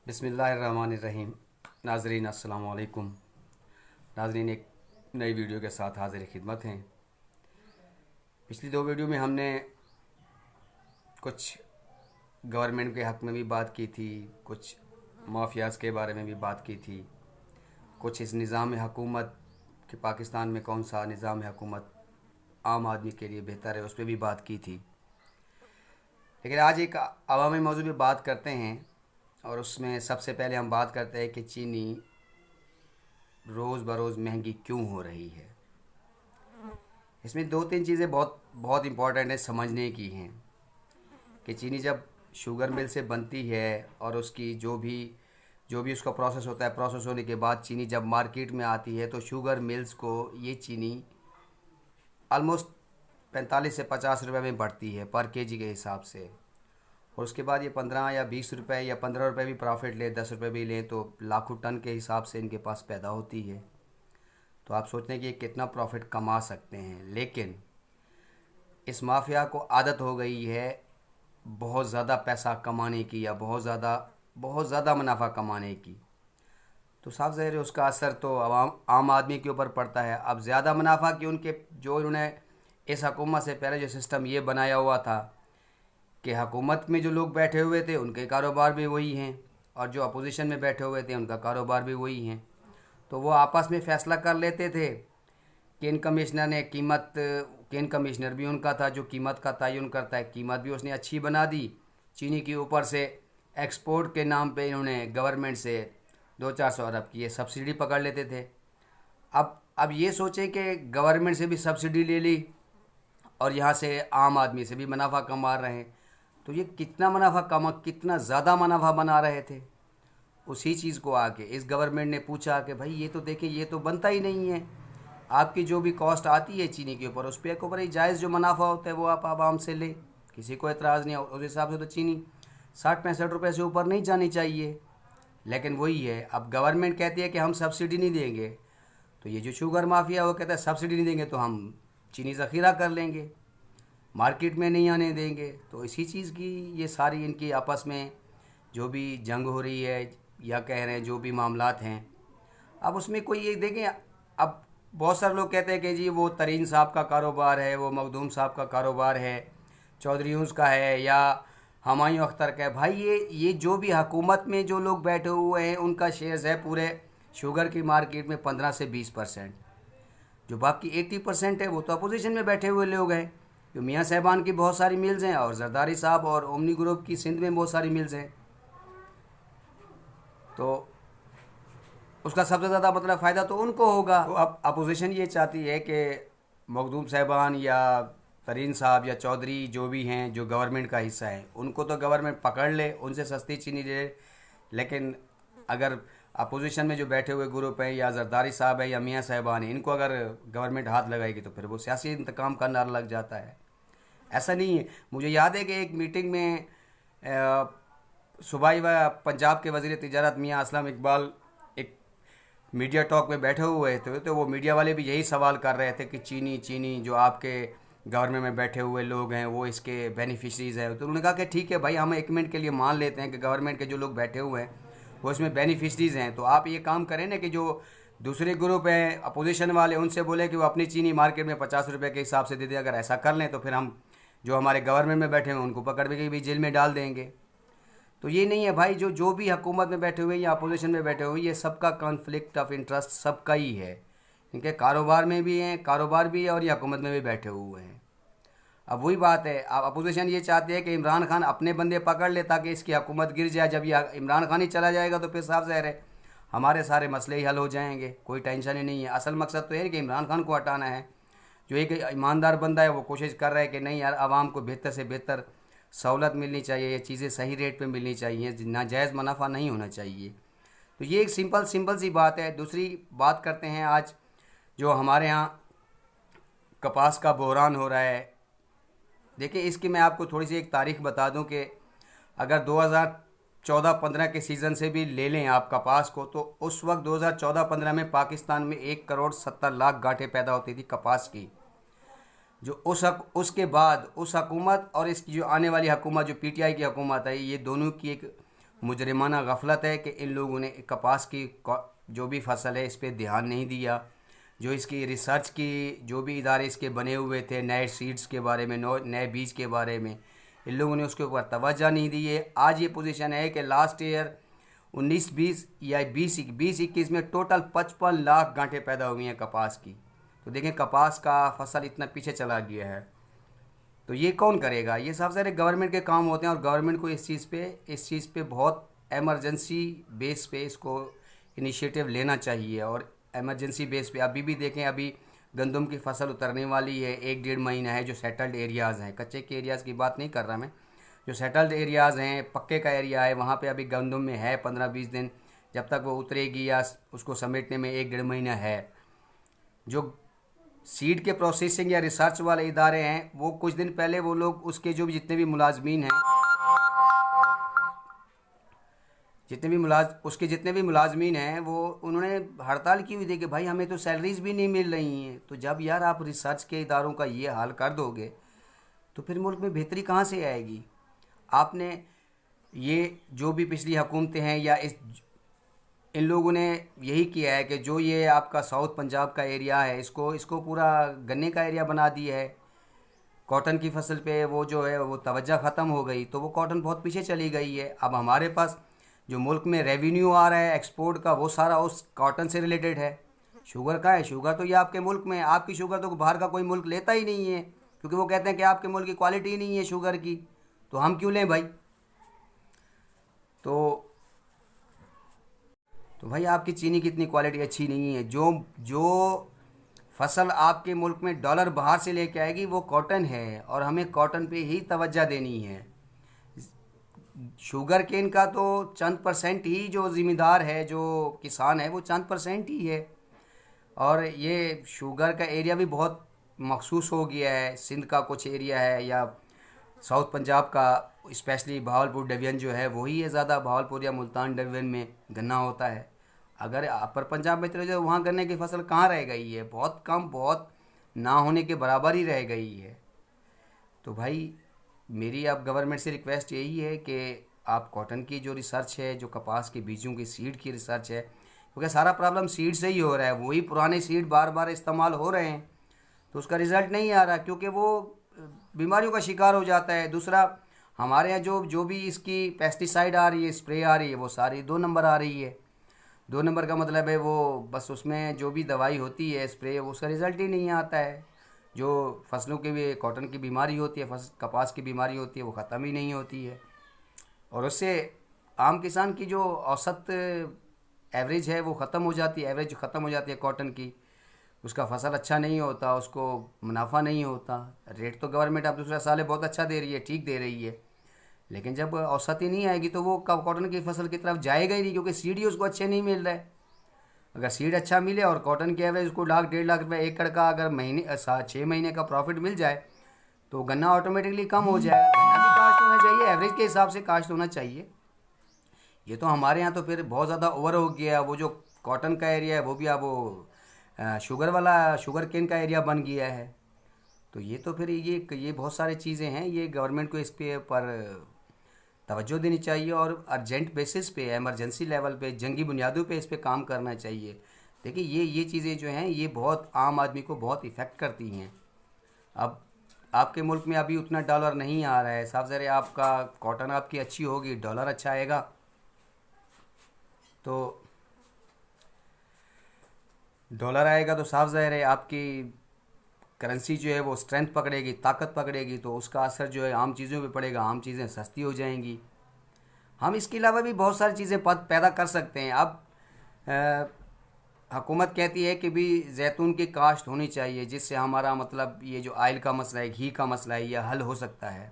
बिस्मिल्लाहिर्रहमानिर्रहीम। नाज़रीन अस्सलाम वालेकुम। नाज़रीन, एक नई वीडियो के साथ हाज़िर खिदमत हैं। पिछली दो वीडियो में हमने कुछ गवर्नमेंट के हक़ में भी बात की थी, कुछ माफियाज़ के बारे में भी बात की थी, कुछ इस निज़ाम हुकूमत कि पाकिस्तान में कौन सा निज़ाम हुकूमत आम आदमी के लिए बेहतर है उस पर भी बात की थी। लेकिन आज एक अवामी मौजू पे बात करते हैं और उसमें सबसे पहले हम बात करते हैं कि चीनी रोज़ बरोज़ महंगी क्यों हो रही है। इसमें दो तीन चीज़ें बहुत बहुत इम्पॉर्टेंट है समझने की हैं कि चीनी जब शुगर मिल से बनती है और उसकी जो भी उसका प्रोसेस होता है, प्रोसेस होने के बाद चीनी जब मार्केट में आती है तो शुगर मिल्स को ये चीनी ऑलमोस्ट 45 से 50 रुपए में बढ़ती है पर केजी के हिसाब से। और उसके बाद ये 15 या 20 रुपए या 15 रुपए भी प्रॉफिट ले, 10 रुपए भी लें तो लाखों टन के हिसाब से इनके पास पैदा होती है। तो आप सोचते हैं कि ये कितना प्रॉफिट कमा सकते हैं, लेकिन इस माफिया को आदत हो गई है बहुत ज़्यादा पैसा कमाने की या बहुत ज़्यादा मुनाफा कमाने की। तो साफ ज़ाहिर है उसका असर तो आम आदमी के ऊपर पड़ता है। अब ज़्यादा मुनाफा की उनके जो इन्होंने इस हुकूमत से पहले जो सिस्टम ये बनाया हुआ था कि हुकूमत में जो लोग बैठे हुए थे उनके कारोबार भी वही हैं और जो अपोजिशन में बैठे हुए थे उनका कारोबार भी वही हैं। तो वो आपस में फ़ैसला कर लेते थे। केन कमिश्नर ने केन कमिश्नर भी उनका था जो कीमत का तयन करता है, कीमत भी उसने अच्छी बना दी चीनी के ऊपर से। एक्सपोर्ट के नाम पे इन्होंने गवर्नमेंट से 200-400 अरब की ये सब्सिडी पकड़ लेते थे। अब ये सोचें कि गवर्नमेंट से भी सब्सिडी ले ली और यहाँ से आम आदमी से भी मुनाफा कमा रहे हैं, तो ये कितना ज़्यादा मुनाफा बना रहे थे। उसी चीज़ को आके इस गवर्नमेंट ने पूछा कि भाई ये तो देखें, ये तो बनता ही नहीं है। आपकी जो भी कॉस्ट आती है चीनी के ऊपर उस पर एक ऊपर ही जायज़ जो मुनाफा होता है वो आप आवाम से लें, किसी को एतराज़ नहीं है। उस हिसाब से तो चीनी 60-65 रुपये से ऊपर नहीं जानी चाहिए। लेकिन वही है, अब गवर्नमेंट कहती है कि हम सब्सिडी नहीं देंगे, तो ये जो शुगर माफिया वो कहता है सब्सिडी नहीं देंगे तो हम चीनी ज़ख़ीरा कर लेंगे, मार्केट में नहीं आने देंगे। तो इसी चीज़ की ये सारी इनकी आपस में जो भी जंग हो रही है या कह रहे हैं जो भी मामलात हैं। अब उसमें कोई ये देखें, अब बहुत सारे लोग कहते हैं कि जी वो तरीन साहब का कारोबार है, वो मखदूम साहब का कारोबार है, चौधरीयूंस का है या हुमायूं अख्तर का है। भाई ये जो भी हुकूमत में जो लोग बैठे हुए हैं उनका शेयर्स है पूरे शुगर की मार्केट में 15 से 20%। जो बाकी 80% है वो तो अपोजिशन में बैठे हुए लोग हैं। जो मियाँ साहबान की बहुत सारी मिल्स हैं और जरदारी साहब और ओमनी ग्रुप की सिंध में बहुत सारी मिल्स हैं। तो उसका सबसे ज़्यादा मतलब फ़ायदा तो उनको होगा। तो अब अपोजिशन ये चाहती है कि मखदूम साहबान या तरीन साहब या चौधरी जो भी हैं जो गवर्नमेंट का हिस्सा है उनको तो गवर्नमेंट पकड़ ले, उनसे सस्ती चीनी ले। लेकिन अगर अपोजिशन में जो बैठे हुए ग्रुप हैं या जरदारी साहब है या मियाँ साहबान हैं, इनको अगर गवर्नमेंट हाथ लगाएगी तो फिर वो सियासी इंतकाम का नारा लग जाता है। ऐसा नहीं है। मुझे याद है कि एक मीटिंग में सूबाई व पंजाब के वज़ीर तिजारत मियाँ असलम इकबाल एक मीडिया टॉक में बैठे हुए थे, तो वो मीडिया वाले भी यही सवाल कर रहे थे कि चीनी जो आपके गवर्नमेंट में बैठे हुए लोग हैं वो इसके बेनिफिशरीज़ हैं। तो उन्होंने कहा कि ठीक है भाई, हम एक मिनट के लिए मान लेते हैं कि गवर्नमेंट के जो लोग बैठे हुए हैं वो इसमें बेनिफिशरीज़ हैं। तो आप ये काम करें ना कि जो दूसरे ग्रुप हैं अपोजिशन वाले उनसे बोले कि वो अपनी चीनी मार्केट में 50 रुपये के हिसाब से दे दें। अगर ऐसा कर लें तो फिर हम जो हमारे गवर्नमेंट में बैठे हुए उनको पकड़ के भी जेल में डाल देंगे। तो ये नहीं है भाई, जो भी हुकूमत में बैठे हुए या अपोजिशन में बैठे हुए, ये सबका कॉन्फ्लिक्ट ऑफ इंटरेस्ट सबका ही है। इनके कारोबार में भी हैं, कारोबार भी है और ये हुकूमत में भी बैठे हुए हैं। अब वही बात है, अब अपोजिशन ये चाहते हैं कि इमरान खान अपने बंदे पकड़ ले ताकि इसकी हुकूमत गिर जाए। जब ये इमरान खान ही चला जाएगा तो फिर साफ ज़ाहिर है हमारे सारे मसले ही हल हो जाएंगे, कोई टेंशन ही नहीं है। असल मकसद तो है कि इमरान खान को हटाना है। जो एक ईमानदार बंदा है वो कोशिश कर रहा है कि नहीं यार, आवाम को बेहतर से बेहतर सहूलत मिलनी चाहिए, ये चीज़ें सही रेट पे मिलनी चाहिए, नाजायज़ मुनाफा नहीं होना चाहिए। तो ये एक सिंपल सी बात है। दूसरी बात करते हैं आज जो हमारे यहाँ कपास का बहरान हो रहा है। देखिए, इसकी मैं आपको थोड़ी सी एक तारीख बता दूं कि अगर 2014-15 के सीज़न से भी ले लें आप कपास को, तो उस वक्त 2014-15 में पाकिस्तान में 1,70,00,000 गांठें पैदा होती थी कपास की। जो उसके बाद उस हुकूमत और इसकी जो आने वाली हुकूमत जो पीटीआई की हुकूमत है, ये दोनों की एक मुजरिमाना गफलत है कि इन लोगों ने कपास की जो भी फसल है इस पर ध्यान नहीं दिया। जो इसकी रिसर्च की जो भी इदारे इसके बने हुए थे नए सीड्स के बारे में, नए बीज के बारे में, इन लोगों ने उसके ऊपर तवज्जो नहीं दी है। आज ये पोजीशन है कि लास्ट ईयर 19-20 या 20-21 में टोटल 55 लाख गांठें पैदा हुई हैं कपास की। तो देखें कपास का फसल इतना पीछे चला गया है, तो ये कौन करेगा? ये सब सारे गवर्नमेंट के काम होते हैं और गवर्नमेंट को इस चीज़ पे बहुत एमरजेंसी बेस पे इसको इनिशिएटिव लेना चाहिए। और एमरजेंसी बेस पे अभी भी देखें, अभी गंदम की फसल उतरने वाली है, 1-1.5 महीना है। जो सेटल्ड एरियाज़ हैं, कच्चे के एरियाज़ की बात नहीं कर रहा मैं, जो सेटल्ड एरियाज़ हैं, पक्के का एरिया है, वहाँ पे अभी गंदम में है 15-20 दिन, जब तक वो उतरेगी या उसको समेटने में 1-1.5 महीना है। जो सीड के प्रोसेसिंग या रिसर्च वाले इदारे हैं, वो कुछ दिन पहले वो लोग उसके जो भी जितने भी मुलाजमीन हैं, जितने भी मुलाजमीन हैं, वो उन्होंने हड़ताल की हुई थी कि भाई हमें तो सैलरीज़ भी नहीं मिल रही हैं। तो जब यार आप रिसर्च के इदारों का ये हाल कर दोगे तो फिर मुल्क में बेहतरी कहाँ से आएगी? आपने ये जो भी पिछली हुकूमतें हैं या इन लोगों ने यही किया है कि जो ये आपका साउथ पंजाब का एरिया है, इसको पूरा गन्ने का एरिया बना दिया है। कॉटन की फसल पे वो जो है वो तवज्जो ख़त्म हो गई, तो वो कॉटन बहुत पीछे चली गई है। अब हमारे पास जो मुल्क में रेवेन्यू आ रहा है एक्सपोर्ट का, वो सारा उस कॉटन से रिलेटेड है। शुगर का है, शुगर तो ये आपके मुल्क में है। आपकी शुगर तो बाहर का कोई मुल्क लेता ही नहीं है, क्योंकि वो कहते हैं कि आपके मुल्क की क्वालिटी ही नहीं है शुगर की, तो हम क्यों लें भाई? तो भाई आपकी चीनी की इतनी क्वालिटी अच्छी नहीं है। जो फसल आपके मुल्क में डॉलर बाहर से लेके आएगी वो कॉटन है, और हमें कॉटन पे ही तवज्जो देनी है। शुगर केन का तो चंद परसेंट ही जो ज़िम्मेदार है, जो किसान है, वो चंद परसेंट ही है। और ये शुगर का एरिया भी बहुत मखसूस हो गया है। सिंध का कुछ एरिया है या साउथ पंजाब का, स्पेशली भावलपुर डिवीज़न जो है वही है ज़्यादा। भावलपुर या मुल्तान डिवीज़न में गन्ना होता है। अगर अपर पंजाब में चले जाओ, वहाँ गन्ने की फसल कहाँ रह गई है? बहुत कम, बहुत ना होने के बराबर ही रह गई है। तो भाई मेरी आप गवर्नमेंट से रिक्वेस्ट यही है कि आप कॉटन की जो रिसर्च है, जो कपास के बीजों की सीड की रिसर्च है, क्योंकि सारा प्रॉब्लम सीड से ही हो रहा है। वही पुराने सीड बार बार इस्तेमाल हो रहे हैं, तो उसका रिज़ल्ट नहीं आ रहा, क्योंकि वो बीमारियों का शिकार हो जाता है। दूसरा, हमारे यहाँ जो भी इसकी पेस्टिसाइड आ रही है, स्प्रे आ रही है, वो सारी 2 नंबर आ रही है। 2 नंबर का मतलब है वो बस उसमें जो भी दवाई होती है, स्प्रे, उसका रिज़ल्ट ही नहीं आता है। जो फसलों की भी कॉटन की बीमारी होती है, कपास की बीमारी होती है, वो ख़त्म ही नहीं होती है। और उससे आम किसान की जो औसत एवरेज है वो ख़त्म हो जाती है, एवरेज ख़त्म हो जाती है कॉटन की। उसका फसल अच्छा नहीं होता, उसको मुनाफा नहीं होता। रेट तो गवर्नमेंट अब दूसरा साल है बहुत अच्छा दे रही है, ठीक दे रही है, लेकिन जब औसत ही नहीं आएगी तो वो कॉटन की फसल की तरफ जाएगा ही नहीं, क्योंकि सीड ही उसको अच्छे नहीं मिल रहा है। अगर सीड अच्छा मिले और कॉटन की एवरेज उसको 1-1.5 लाख रुपये एकड़ का अगर 6 महीने का प्रॉफिट मिल जाए, तो गन्ना ऑटोमेटिकली कम हो जाएगा। गन्ना भी काश्त होना चाहिए, एवरेज के हिसाब से काश्त होना चाहिए। ये तो हमारे यहाँ तो फिर बहुत ज़्यादा ओवर हो गया। वो जो कॉटन का एरिया है वो भी अब वो शुगर केन का एरिया बन गया है। तो ये तो फिर ये बहुत सारी चीज़ें हैं, ये गवर्नमेंट को इस पे पर तवज्जो देनी चाहिए और अर्जेंट बेसिस पे, एमरजेंसी लेवल पे, जंगी बुनियादों पे इस पे काम करना चाहिए। देखिए ये चीज़ें जो हैं ये बहुत आम आदमी को बहुत इफ़ेक्ट करती हैं। अब आपके मुल्क में अभी उतना डॉलर नहीं आ रहा है, साफ ज़ाहिर है आपका कॉटन आपकी अच्छी होगी, डॉलर अच्छा आएगा, तो डॉलर आएगा तो साफ ज़ाहिर है आपकी करेंसी जो है वो स्ट्रेंथ पकड़ेगी, ताकत पकड़ेगी, तो उसका असर जो है आम चीज़ों पे पड़ेगा, आम चीज़ें सस्ती हो जाएंगी। हम इसके अलावा भी बहुत सारी चीज़ें पैदा कर सकते हैं। अब हुकूमत कहती है कि भी जैतून की काश्त होनी चाहिए, जिससे हमारा मतलब ये जो आयल का मसला है, घी का मसला है, ये हल हो सकता है।